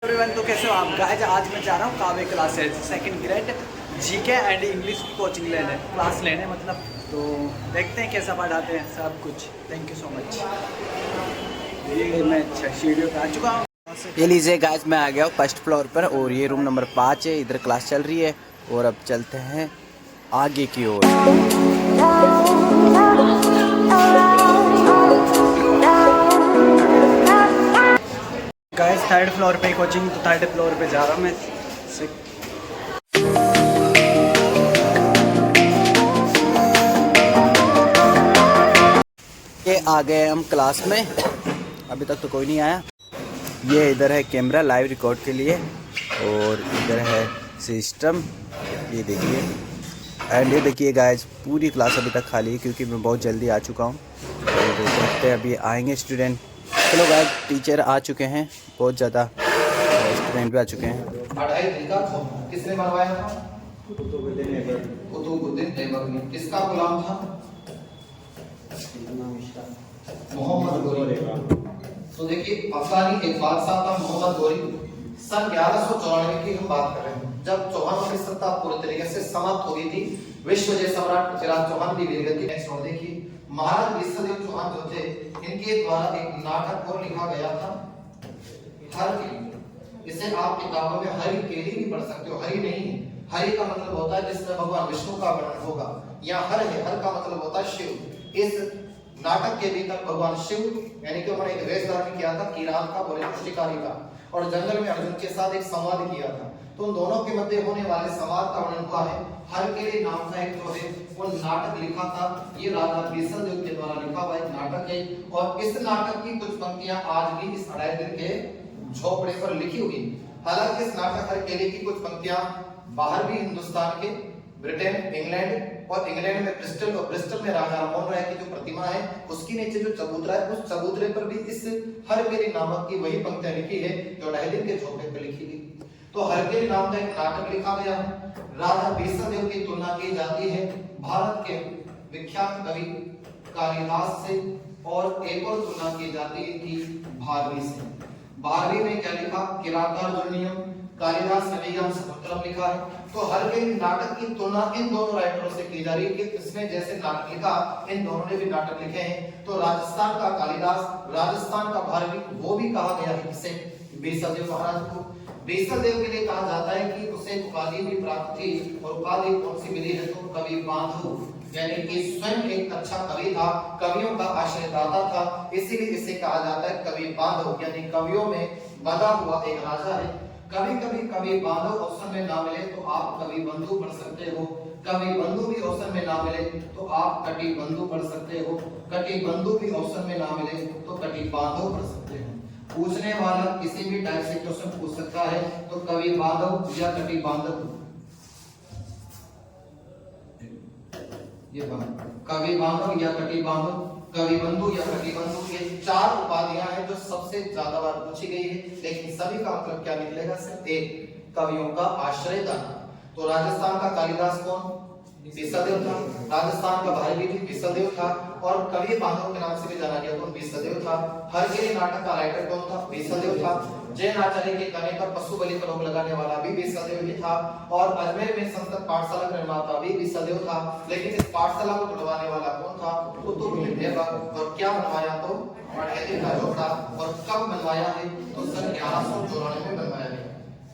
Everyone, तो कैसे हो आप गाइस। आज मैं जा रहा हूँ काव्य classes second grade GK and English की कोचिंग क्लास लेने मतलब। तो देखते हैं कैसा पढ़ाते हैं सब कुछ। Thank you so much. ये मैं सीढ़ियों पे आ चुका हूँ। ये लीजिए गाइस, मैं आ गया हूँ फर्स्ट फ्लोर पर और ये रूम नंबर 5 है। इधर क्लास चल रही है और अब चलते हैं आगे की ओर। गाइस थर्ड फ्लोर पे कोचिंग, तो थर्ड फ्लोर पे जा रहा हूँ मैं। ये आ गए हम क्लास में, अभी तक तो कोई नहीं आया। ये इधर है कैमरा लाइव रिकॉर्ड के लिए और इधर है सिस्टम, ये देखिए। एंड ये देखिए गाइस, पूरी क्लास अभी तक खाली है क्योंकि मैं बहुत जल्दी आ चुका हूँ। और देखते हैं अभी आएंगे स्टूडेंट। चलो गाइस, टीचर आ चुके हैं, बहुत ज़्यादा स्टूडेंट भी आ चुके हैं। किसने बनवाया था? कुतुबुद्दीन ऐबक। किसका गुलाम था? मोहम्मद गोरी। तो देखिए, अफगानी एक बादशाह था मोहम्मद गोरी। सन 1194 की हम बात कर रहे हैं, जब चौहानों की सत्ता पूरी तरीके से समाप्त हो गई थी। विश्वजय सम्राट पृथ्वीराज चौहान की वीरगति। नेक्स्ट नोट देखिए, महाराज विश्वदेव चौहान जो थे, इनके द्वारा एक नाटक और लिखा गया था हर केली। इसे आप किताबों में हरि केली भी पढ़ सकते हो। हरि नहीं, हरि का मतलब होता है जिसमें भगवान विष्णु का वर्णन होगा। या हर है, हर का मतलब होता है शिव। इस नाटक के भीतर भगवान शिव यानी कि उन्होंने एक वेश धारण किया था किरात का, बोले शिकारी का, और जंगल में अर्जुन के साथ एक संवाद किया था। तो उन दोनों के मध्य होने वाले संवाद का वर्णन हुआ है। हर केली नाम का एक जो है वो नाटक लिखा था। ये राजा विश्वदेव के द्वारा लिखा हुआ एक नाटक है और इस नाटक की कुछ पंक्तियां आज भी इस अड़ाई दिन के झोपड़े पर लिखी हुई। हालांकि इस नाटक हर केली की कुछ पंक्तियां बाहर भी हिंदुस्तान के, ब्रिटेन, इंग्लैंड और इंग्लैंड में ब्रिस्टल, और ब्रिस्टल में राजा राममोहन राय की जो प्रतिमा है उसके नीचे जो चबूतरा है, उस चबूतरे पर भी इस हर केली नामक की वही पंक्तियां लिखी है जो अड़ाई दिन के झोपड़े पर लिखी गई। तो हर केली नाम का एक नाटक लिखा गया है। राजा विश्वदेव की तुलना की जाती है भारत के विख्यात कवि कालिदास से और एक और तुलना की जाती है कि भारवी से। भारवी ने क्या लिखा? किरातार्जुनीयम। कालिदास ने विज्ञान शाकुंतलम लिखा है। तो हर केली नाटक की तुलना इन दोनों राइटरों से की जा रही है कि इसमें जैसे नाटक लिखा, इन दोनों ने भी नाटक लिखे हैं। तो राजस्थान का कालिदास, राजस्थान का भारवी, वो भी कहा गया है किसे? विश्वदेव महाराज को। विश्वदेव के लिए कहा जाता है कि उसे उपाधि भी प्राप्त थी, और उपाधि कौन सी मिली है? तो कवि बांधव, यानी कि स्वयं एक अच्छा कवि था, कवियों का आश्रयदाता था, इसीलिए इसे कहा जाता है कवि बांधव, यानी कवियों में बंधा हुआ एक राजा है। कभी कभी कवि बांधव ऑप्शन में ना मिले तो आप कवि बंधु पढ़ सकते हो। कवि बंधु भी ऑप्शन में ना मिले तो आप कटि बंधु पढ़ सकते हो। कटि बंधु भी ऑप्शन में ना मिले तो कटि बांधव पढ़ सकते हो। पूछने वाला किसी भी टाइप से क्वेश्चन पूछ सकता है, तो कवि बांधव या कटि बांधव, ये कवि बांधव या कटि बांधव, कवि बंधु या कटि बंधु, ये चार उपाधियां हैं जो सबसे ज्यादा बार पूछी गई है। लेकिन सभी का मतलब क्या निकलेगा? सिर्फ एक, कवियों का आश्रयदाता। तो राजस्थान का कालिदास कौन? विश्वदेव था। राजस्थान का भारवी भी विश्वदेव था और कवि बांधव के नाम से भी जाना गया, तो विश्वदेव था। हर केली नाटक का राइटर कौन था? विश्वदेव था। जैन आचार्य के कहने पर पशु बलि पर रोक लगाने वाला भी विश्वदेव ही था। और अजमेर में संस्कृत पाठशाला का निर्माता भी विश्वदेव था। लेकिन इस पाठशाला को तुड़वाने वाला कौन था? कुतुबुद्दीन ऐबक। और क्या बनवाया? तो अड़ाई दिन का झोपड़ा। और कब बनवाया है? तो सन 1194 में बनवाया गया।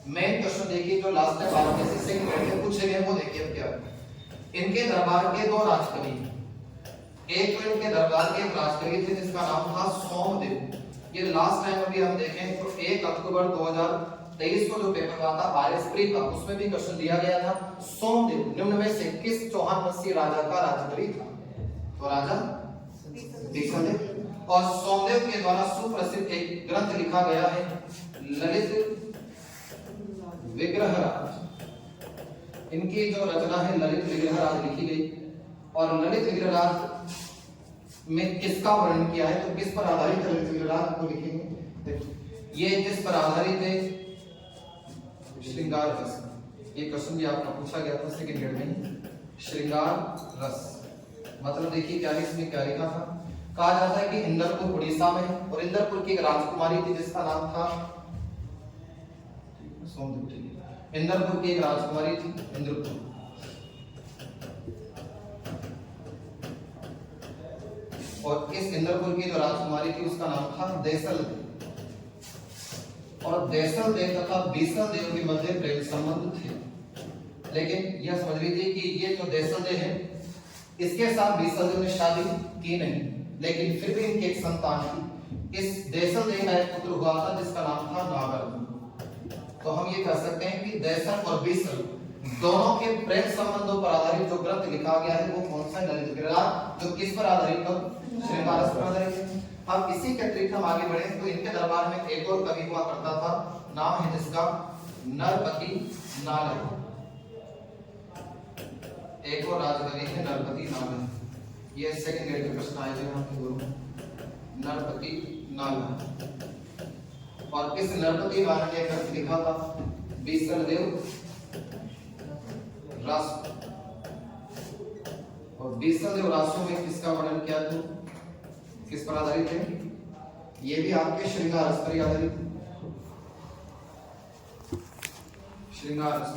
मेन क्वेश्चन देखिए जो लास्ट टाइम भारत से सेकंड ग्रेड में पूछे गए, वो देखिए अब क्या। इनके दरबार के दो राजकवि, एक तो इनके दरबार के राजकवि थे जिसका नाम था सोमदेव। ये लास्ट टाइम अभी हम देखें तो 1 अक्टूबर 2023 को जो पेपर हुआ था आरएस प्री का, उसमें भी क्वेश्चन दिया गया था सोमदेव निम्न में से किस चौहान वंशीय राजा का राजकवि था? तो राजा विश्वदेव। और सोमदेव के द्वारा सुप्रसिद्ध एक ग्रंथ लिखा गया है ललित विग्रहराज। इनकी जो रचना है ललित विग्रहराज लिखी गई। और ललित विग्रहराज में किसका वर्णन किया है? तो किस पर आधारित ललित विग्रहराज को लिखेंगे? देखो ये जिस पर आधारित है श्रृंगार रस। ये क्वेश्चन भी आपका पूछा गया था सेकंड ग्रेड में। श्रृंगार रस मतलब देखिए क्या इसमें क्या लिखा था। कहा जाता है कि इंदरपुर उड़ीसा में, और इंदरपुर की एक राजकुमारी थी जिसका नाम था सोमदेव, ठीक है। इंद्रपुर की एक राजकुमारी थी, इंद्रपुर। और इस इंद्रपुर की जो राजकुमारी थी उसका नाम था देसल देव। और देसल देव तथा बीसल देव के मध्य प्रेम संबंध थे, लेकिन यह समझ लीजिए कि ये जो देसल देव है इसके साथ बीसल देव ने शादी की नहीं, लेकिन फिर भी इनकी एक संतान थी। इस देसल देव का एक पुत्र हुआ था जिसका नाम था नागर। तो हम ये कह सकते हैं कि देसल और बीसल दोनों के प्रेम संबंधों पर आधारित जो ग्रंथ लिखा गया है वो कौन सा है? ललित विलास। जो किस पर आधारित है? श्रृंगार रस पर आधारित है। अब इसी के अतिरिक्त हम आगे बढ़े तो इनके दरबार में एक और कवि हुआ करता था, नाम है जिसका नरपति नागर। एक और राजकवि है नरपति नागर। ये सेकंड ग्रेड के प्रश्न आए थे आपके गुरु, नरपति नागर। और इस नरपति नागर ने ग्रंथ लिखा था बीसल देव रास। और बीसल देव रासों में किसका वर्णन किया? तो किस पर आधारित है? ये भी आपके श्रृंगार रस पर आधारित है, श्रृंगार रस।